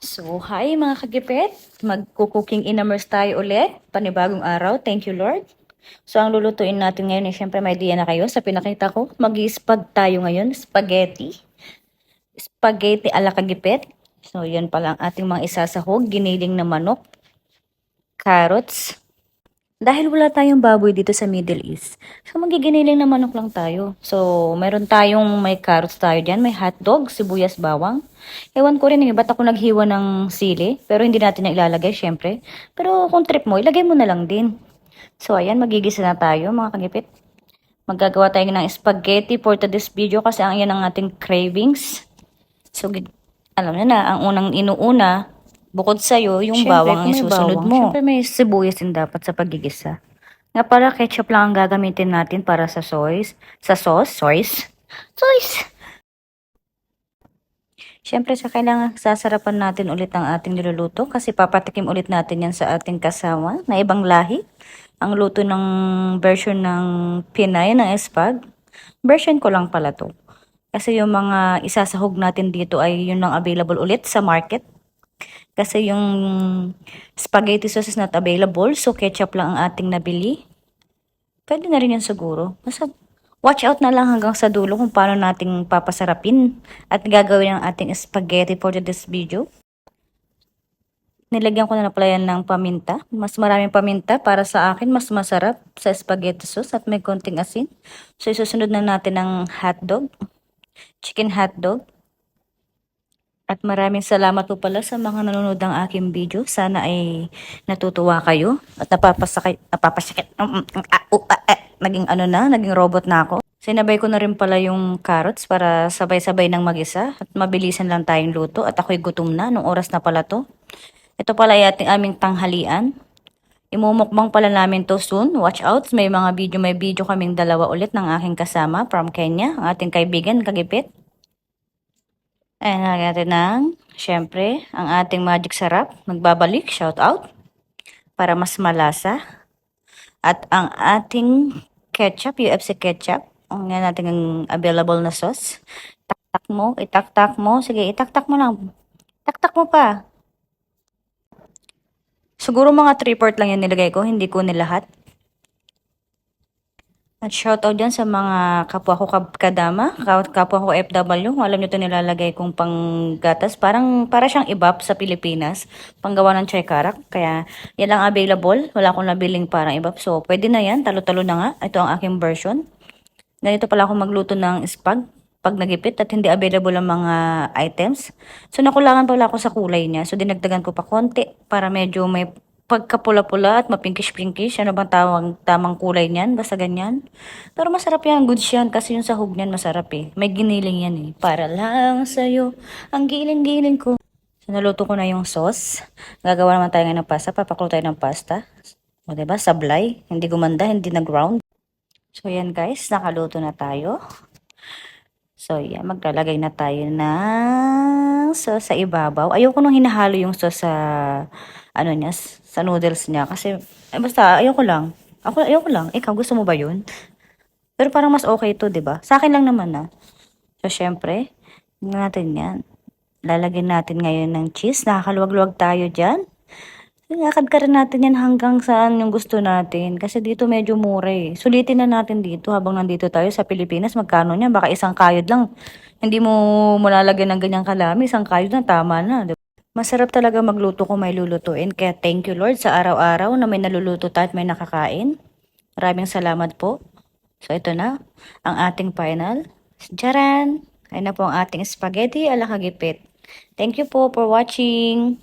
So, hi mga kagipit. Magko-cooking immerse tayo ulit. Panibagong araw. Thank you, Lord. So, ang lulutuin natin ngayon ay syempre may idea na kayo. Sa pinakita ko, mag-spag tayo ngayon. Spaghetti. Spaghetti ala kagipit. So, yan pala ang ating mga isasahog. Giniling na manok. Carrots. Dahil wala tayong baboy dito sa Middle East, so magiginiling na manok lang tayo. So, meron tayong may carrots tayo dyan, may hotdog, sibuyas, bawang. Ewan ko rin ba't ako naghiwa ng sili, pero hindi natin na ilalagay, syempre. Pero kung trip mo, ilagay mo na lang din. So, ayan, magigisa na tayo, mga kagipit. Maggagawa tayo ng spaghetti for today's video kasi ang yan ang ating cravings. So, alam niyo na, ang unang inuuna, bukod sa'yo, yung Siyempre, bawang ang kung may isusunod bawang, mo. syempre Siyempre, may sibuyas din dapat sa pagigisa. Nga pala, ketchup lang ang gagamitin natin para sa sauce. Sa sauce? Sauce! Siyempre, sa kailangan sasarapan natin ulit ang ating niluluto kasi papatikim ulit natin yan sa ating kasama na ibang lahi. Ang luto ng version ng Pinay ng Espag. Version ko lang pala to. Kasi yung mga isasahog natin dito ay yun lang available ulit sa market. Kasi yung spaghetti sauce is not available, so ketchup lang ang ating nabili. Pwede na rin yan siguro. Basta watch out na lang hanggang sa dulo kung paano nating papasarapin at gagawin ang ating spaghetti for this video. Nilagyan ko na pala yan ng paminta. Mas maraming paminta para sa akin. Mas masarap sa spaghetti sauce at may konting asin. So, isusunod na natin ang hotdog. Chicken hotdog. At maraming salamat po pala sa mga nanonood ng aking video. Sana ay natutuwa kayo at naging robot na ako. Sinabay ko na rin pala yung carrots para sabay-sabay nang mag-isa at mabilisan lang tayong luto at ako'y gutom na nung oras na pala to. Ito pala ay aming tanghalian. Imumukbang pala namin to soon. Watch out. May video kaming dalawa ulit ng aking kasama from Kenya. Ang ating kaibigan, Kagipit. Ayan, nalagyan natin ng, syempre, ang ating magic sarap. Nagbabalik, shout out. Para mas malasa. At ang ating ketchup, UFC ketchup. Ang yan natin available na sauce. Itaktak mo. Sige, itaktak mo lang. Taktak mo pa. Siguro mga 3/4 lang yan nilagay ko, hindi ko nilahat. At shoutout dyan sa mga kapwa ko kadama, kapwa ko FW. Alam nyo ito nilalagay kong panggatas. Para siyang ibap sa Pilipinas. Panggawa ng chai karak. Kaya yan lang available. Wala akong nabiling parang ibap. So pwede na yan. Talo-talo na nga. Ito ang aking version. Ganito pala ako magluto ng spag pag nagipit at hindi available ang mga items. So nakulangan pala ako sa kulay niya. So dinagdagan ko pa konti para medyo may pagkapula-pula at mapinkish-pinkish. Ano bang tamang kulay niyan? Basta ganyan. Pero masarap yan. Good yan. Kasi yung sahog niyan masarap eh. May giniling yan eh. Para lang sa'yo. Ang giling-giling ko. So naluto ko na yung sauce. Gagawa naman tayo ngayon ng pasta. Papakulo tayo ng pasta. O diba? Sablay. Hindi gumanda. Hindi na-ground. So yan guys. Nakaluto na tayo. So, yan. Maglalagay na tayo ng sauce sa ibabaw. Ayoko nung hinahalo yung sauce sa, niya, sa noodles niya. Kasi, basta, ayoko lang. Ayoko lang. Ikaw, gusto mo ba yun? Pero parang mas okay to, 'di ba? Sa akin lang naman na. So, syempre, natin yan. Lalagyan natin ngayon ng cheese. Nakakaluwag-luwag tayo dyan. Lakad ka rin natin yan hanggang saan yung gusto natin. Kasi dito medyo mura eh. Sulitin na natin dito habang nandito tayo sa Pilipinas. Magkano niyan? Baka isang kayod lang. Hindi mo lalagyan ng ganyang kalami. Isang kayod na, tama na. Diba? Masarap talaga magluto kung may lulutuin. Kaya thank you Lord sa araw-araw na may naluluto tayo at may nakakain. Maraming salamat po. So ito na ang ating final. Charan! Ayun na po ang ating spaghetti ala kagipit. Thank you po for watching.